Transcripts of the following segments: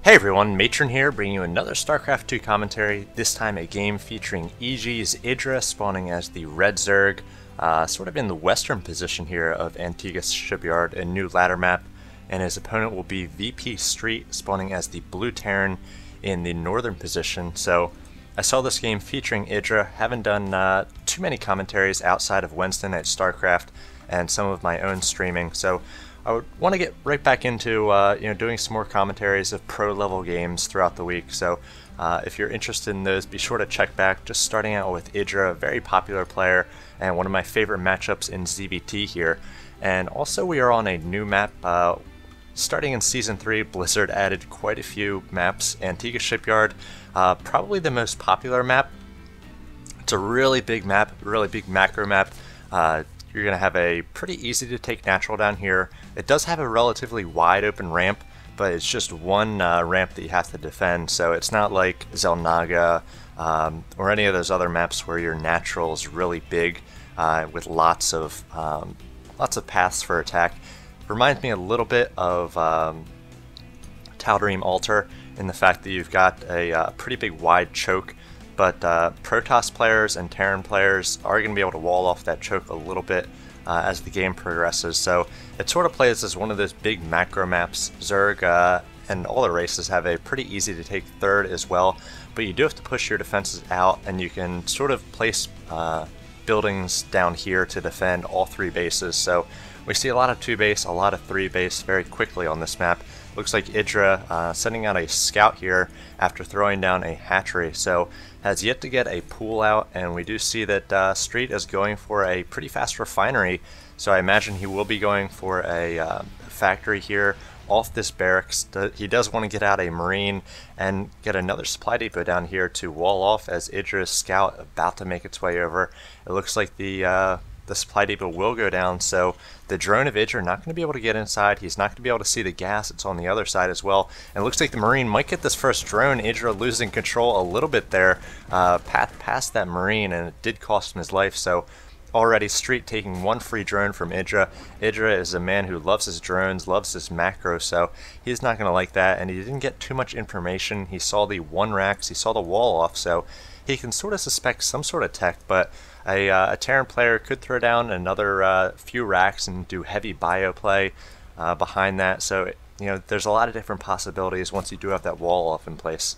Hey everyone, Matron here, bringing you another StarCraft 2 commentary, this time a game featuring EG's IdrA spawning as the red Zerg, sort of in the western position here of Antigua's Shipyard, a new ladder map, and his opponent will be VPStreet spawning as the blue Terran in the northern position. So I saw this game featuring IdrA, haven't done too many commentaries outside of Wednesday Night StarCraft and some of my own streaming, so I would want to get right back into doing some more commentaries of pro level games throughout the week. So if you're interested in those, be sure to check back. Just starting out with IdrA, a very popular player and one of my favorite matchups in ZBT here. And also we are on a new map. Starting in Season 3, Blizzard added quite a few maps. Antigua Shipyard, probably the most popular map. It's a really big map, really big macro map. You're going to have a pretty easy to take natural down here. It does have a relatively wide open ramp, but it's just one ramp that you have to defend, so it's not like Xel'Naga or any of those other maps where your natural is really big with lots of paths for attack. Reminds me a little bit of Tal'Darim Altar in the fact that you've got a pretty big wide choke. But Protoss players and Terran players are going to be able to wall off that choke a little bit as the game progresses. So it sort of plays as one of those big macro maps. Zerg and all the races have a pretty easy to take third as well, but you do have to push your defenses out, and you can sort of place buildings down here to defend all three bases. So we see a lot of 2 base, a lot of 3 base very quickly on this map. Looks like IdrA sending out a scout here after throwing down a hatchery, so has yet to get a pool out, and we do see that Street is going for a pretty fast refinery, so I imagine he will be going for a factory here off this barracks. He does want to get out a marine and get another supply depot down here to wall off as IdrA's scout about to make its way over. It looks like the supply depot will go down, so the drone of IdrA not going to be able to get inside. He's not going to be able to see the gas. It's on the other side as well, and it looks like the Marine might get this first drone. IdrA losing control a little bit there, past that Marine, and it did cost him his life. So already Street taking one free drone from IdrA. IdrA is a man who loves his drones, loves his macro, so he's not going to like that, and he didn't get too much information. He saw the 1 racks, he saw the wall off, so he can sort of suspect some sort of tech, but a Terran player could throw down another few racks and do heavy bio play behind that. So there's a lot of different possibilities once you do have that wall off in place.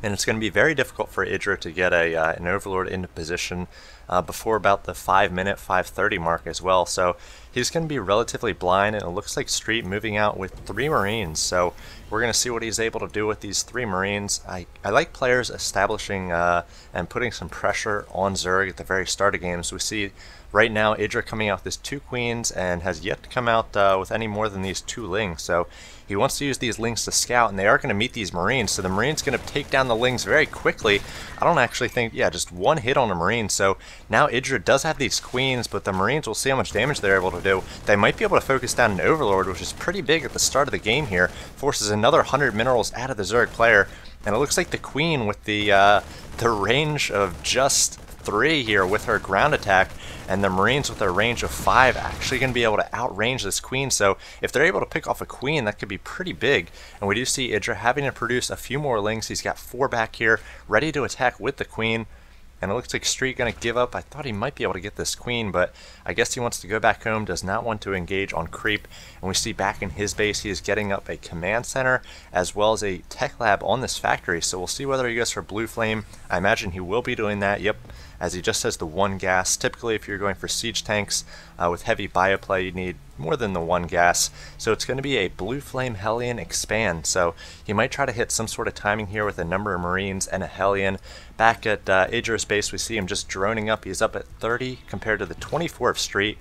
And it's going to be very difficult for IdrA to get an Overlord into position before about the 5-minute, 5:30 mark as well. So he's going to be relatively blind, and it looks like Street moving out with 3 Marines. So we're going to see what he's able to do with these 3 Marines. I like players establishing and putting some pressure on Zerg at the very start of games. We see right now IdrA coming out with his 2 Queens and has yet to come out with any more than these 2 Lings. So he wants to use these Lings to scout, and they are going to meet these Marines. So the Marine's going to take down the Lings very quickly. I don't actually think, just 1 hit on a Marine. So now IdrA does have these Queens, but the Marines will see how much damage they're able to do. They might be able to focus down an Overlord, which is pretty big at the start of the game here. Forces another 100 minerals out of the Zerg player, and it looks like the Queen with the range of just 3 here with her ground attack, and the Marines with a range of 5 actually going to be able to outrange this Queen. So if they're able to pick off a Queen, that could be pretty big. And we do see IdrA having to produce a few more Lings. He's got 4 back here ready to attack with the Queen. And it looks like Street going to give up. I thought he might be able to get this Queen, but I guess he wants to go back home, does not want to engage on creep. And we see back in his base he is getting up a command center as well as a tech lab on this factory. So we'll see whether he goes for Blue Flame. I imagine he will be doing that, yep, as he just has the 1 gas. Typically if you're going for siege tanks with heavy bioplay, you need more than the 1 gas. So it's going to be a Blue Flame Hellion expand. So he might try to hit some sort of timing here with a number of Marines and a Hellion. Back at IdrA's base, we see him just droning up. He's up at 30 compared to the 24 of Street.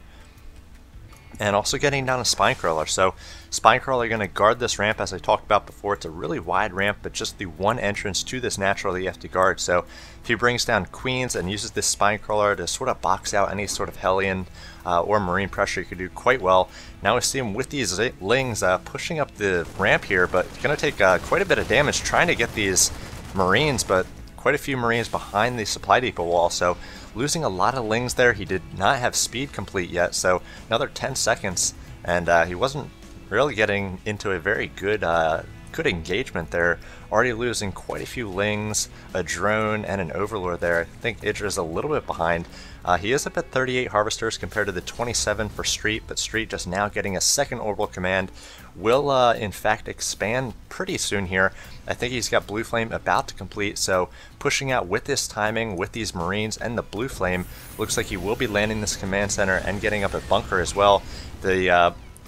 And also getting down a Spinecrawler. So Spinecrawler going to guard this ramp, as I talked about before. It's a really wide ramp, but just the 1 entrance to this natural that you have to guard. So if he brings down Queens and uses this Spinecrawler to sort of box out any sort of Hellion or Marine pressure, you could do quite well. Now we see him with these Lings pushing up the ramp here, but going to take quite a bit of damage trying to get these Marines, but quite a few Marines behind the supply depot wall. So losing a lot of Lings there. He did not have speed complete yet, so another 10 seconds, and he wasn't really getting into a very good good engagement there. Already losing quite a few Lings, a drone, and an Overlord there. I think IdrA is a little bit behind. He is up at 38 Harvesters compared to the 27 for Street, but Street just now getting a second Orbital Command. Will in fact expand pretty soon here. I think he's got Blue Flame about to complete, so pushing out with this timing, with these Marines and the Blue Flame, looks like he will be landing this command center and getting up at Bunker as well.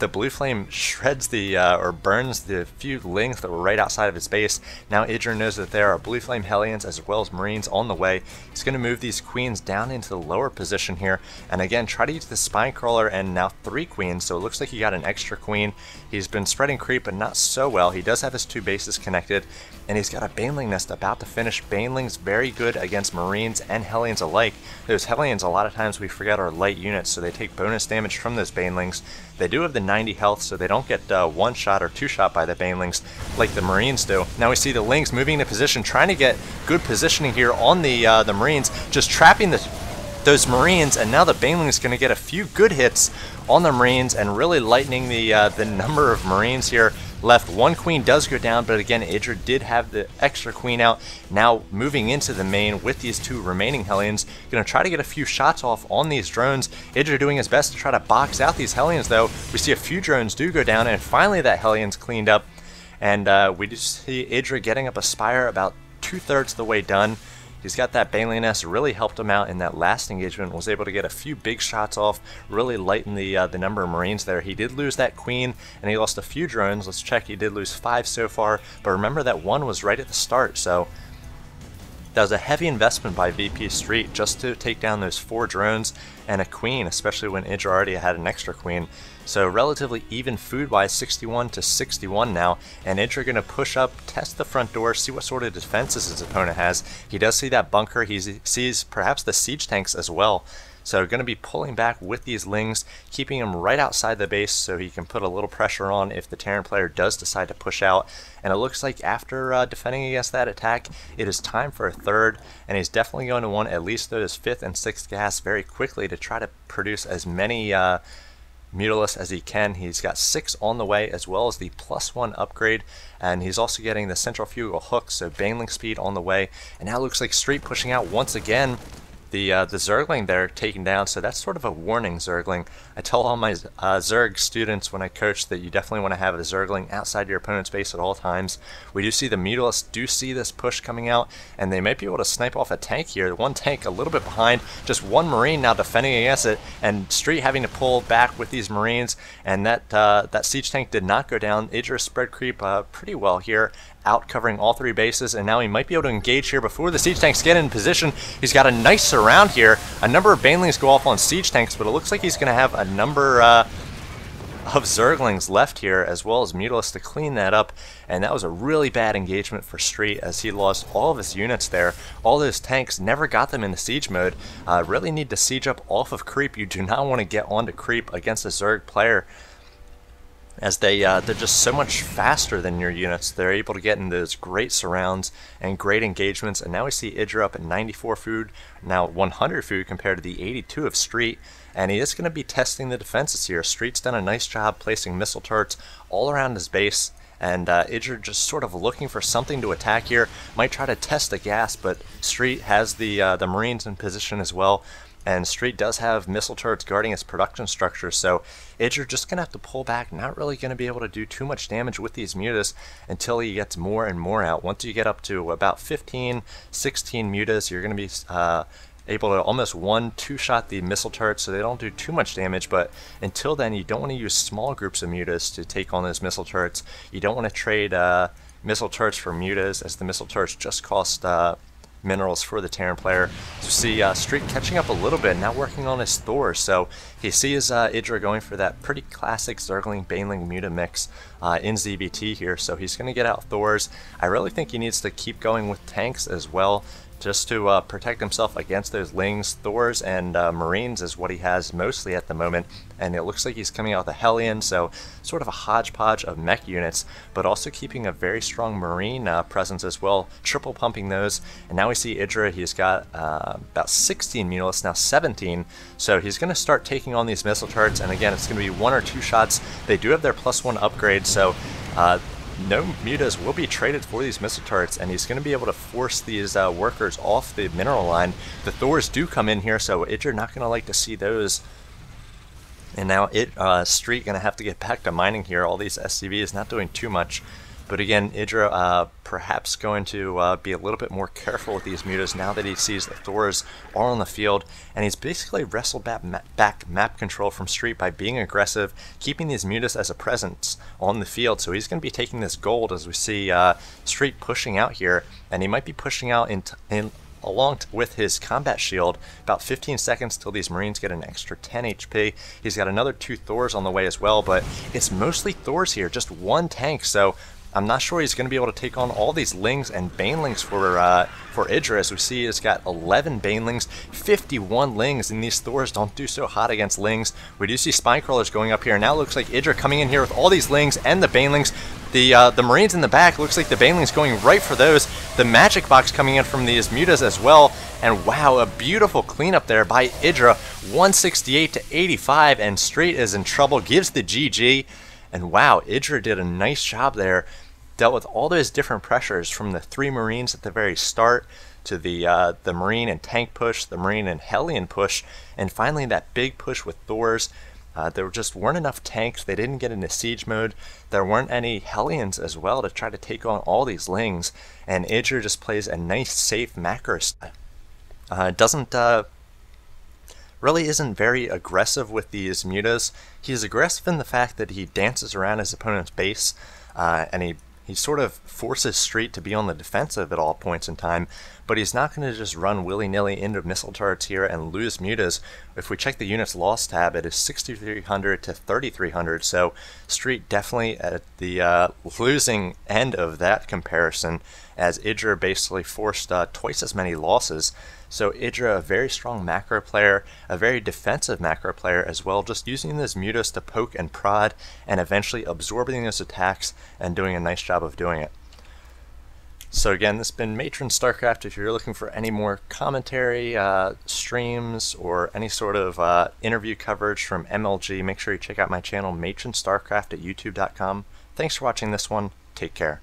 The Blue Flame shreds or burns the few Lings that were right outside of his base. Now IdrA knows that there are Blue Flame Hellions as well as Marines on the way. He's going to move these Queens down into the lower position here, and again try to use the Spine Crawler and now 3 Queens, so it looks like he got an extra Queen. He's been spreading creep, but not so well. He does have his 2 bases connected, and he's got a Baneling Nest about to finish. Baneling's very good against Marines and Hellions alike. Those Hellions, a lot of times we forget, are light units, so they take bonus damage from those Banelings. They do have the 90 health, so they don't get 1 shot or 2 shot by the Banelings like the Marines do. Now we see the Lings moving into position, trying to get good positioning here on the Marines, just trapping those Marines, and now the Baneling is going to get a few good hits on the Marines and really lightening the number of Marines here left. 1 Queen does go down, but again IdrA did have the extra Queen out. Now moving into the main with these 2 remaining Hellions, going to try to get a few shots off on these drones. IdrA doing his best to try to box out these Hellions, though. We see a few drones do go down, and finally that Hellion's cleaned up, and we just see IdrA getting up a Spire about 2/3 of the way done. He's got that Baneling Nest, really helped him out in that last engagement, was able to get a few big shots off, really lighten the number of Marines there. He did lose that Queen, and he lost a few drones. Let's check, he did lose 5 so far, but remember that 1 was right at the start, so that was a heavy investment by VPStreet just to take down those 4 drones and a Queen, especially when IdrA already had an extra Queen. So relatively even food-wise, 61 to 61 now, and IdrA going to push up, test the front door, see what sort of defenses his opponent has. He does see that bunker, he sees perhaps the siege tanks as well. So going to be pulling back with these Lings, keeping him right outside the base so he can put a little pressure on if the Terran player does decide to push out. And it looks like after defending against that attack, it is time for a 3rd, and he's definitely going to want at least those 5th and 6th gas very quickly to try to produce as many Mutalisks as he can. He's got 6 on the way, as well as the +1 upgrade, and he's also getting the centrifugal hook, so Baneling speed on the way. And now it looks like Street pushing out once again. The Zergling there taken down, so that's sort of a warning Zergling. I tell all my Zerg students when I coach that you definitely want to have a Zergling outside your opponent's base at all times. We do see the Mutalisks do see this push coming out, and they might be able to snipe off a tank here. 1 tank a little bit behind, just 1 Marine now defending against it, and Street having to pull back with these Marines, and that siege tank did not go down. IdrA spread creep pretty well here, out covering all 3 bases, and now he might be able to engage here before the siege tanks get in position. He's got a nice surround here. A number of Banelings go off on siege tanks, but it looks like he's going to have a number of Zerglings left here, as well as Mutalisks to clean that up. And that was a really bad engagement for Street, as he lost all of his units there. All those tanks, never got them into siege mode. Really need to siege up off of creep. You do not want to get onto creep against a Zerg player, as they're just so much faster than your units. They're able to get in those great surrounds and great engagements. And now we see IdrA up at 94 food, now 100 food compared to the 82 of Street. And he is going to be testing the defenses here. Street's done a nice job placing missile turrets all around his base, and IdrA just sort of looking for something to attack here. Might try to test the gas, but Street has the Marines in position as well. And Street does have missile turrets guarding its production structure, so IdrA just going to have to pull back, not really going to be able to do too much damage with these Mutas until he gets more and more out. Once you get up to about 15, 16 Mutas, you're going to be able to almost 1-2 shot the missile turrets, so they don't do too much damage. But until then, you don't want to use small groups of Mutas to take on those missile turrets. You don't want to trade missile turrets for Mutas, as the missile turrets just cost minerals for the Terran player. So see Street catching up a little bit, now working on his Thor. So he sees IdrA going for that pretty classic Zergling Baneling Muta mix in ZBT here, so he's going to get out Thors. I really think he needs to keep going with tanks as well, just to protect himself against those Lings. Thors and Marines is what he has mostly at the moment, and it looks like he's coming out with a Hellion, so sort of a hodgepodge of mech units, but also keeping a very strong Marine presence as well, triple pumping those. And now we see IdrA, he's got about 16 Mutalisks, now 17, so he's going to start taking on these missile turrets, and again, it's going to be 1 or 2 shots. They do have their +1 upgrade, so no mutas will be traded for these missile turrets, and he's going to be able to force these workers off the mineral line. The Thors do come in here, so IdrA not going to like to see those. And now Street going to have to get back to mining here. All these SCVs not doing too much. But again, IdrA perhaps going to be a little bit more careful with these mutas now that he sees the Thors are on the field. And he's basically wrestled back map control from Street by being aggressive, keeping these mutas as a presence on the field. So he's going to be taking this gold as we see Street pushing out here. And he might be pushing out along with his combat shield, about 15 seconds till these Marines get an extra 10 HP. He's got another 2 Thors on the way as well, but it's mostly Thors here, just 1 tank, so I'm not sure he's going to be able to take on all these Lings and Banelings for IdrA. As we see, he's got 11 Banelings, 51 Lings, and these Thors don't do so hot against Lings. We do see Spinecrawlers going up here. Now it looks like IdrA coming in here with all these Lings and the Banelings. The Marines in the back, looks like the Banelings going right for those. The Magic Box coming in from these mutas as well. And wow, a beautiful cleanup there by IdrA. 168 to 85, and Street is in trouble, gives the GG. And wow, IdrA did a nice job there. Dealt with all those different pressures from the 3 Marines at the very start to the Marine and tank push, the Marine and Hellion push, and finally that big push with Thors. There just weren't enough tanks. They didn't get into siege mode. There weren't any Hellions as well to try to take on all these Lings. And IdrA just plays a nice, safe macro style. Really isn't very aggressive with these mutas. He's aggressive in the fact that he dances around his opponent's base, and he sort of forces Street to be on the defensive at all points in time, but he's not going to just run willy-nilly into missile turrets here and lose mutas. If we check the units lost tab, it is 6,300 to 3,300, so Street definitely at the losing end of that comparison, as IdrA basically forced twice as many losses. So IdrA, a very strong macro player, a very defensive macro player as well, just using those mutas to poke and prod and eventually absorbing those attacks and doing a nice job of doing it. So again, this has been Matron StarCraft. If you're looking for any more commentary, streams, or any sort of interview coverage from MLG, make sure you check out my channel Matron StarCraft at youtube.com. Thanks for watching this one. Take care.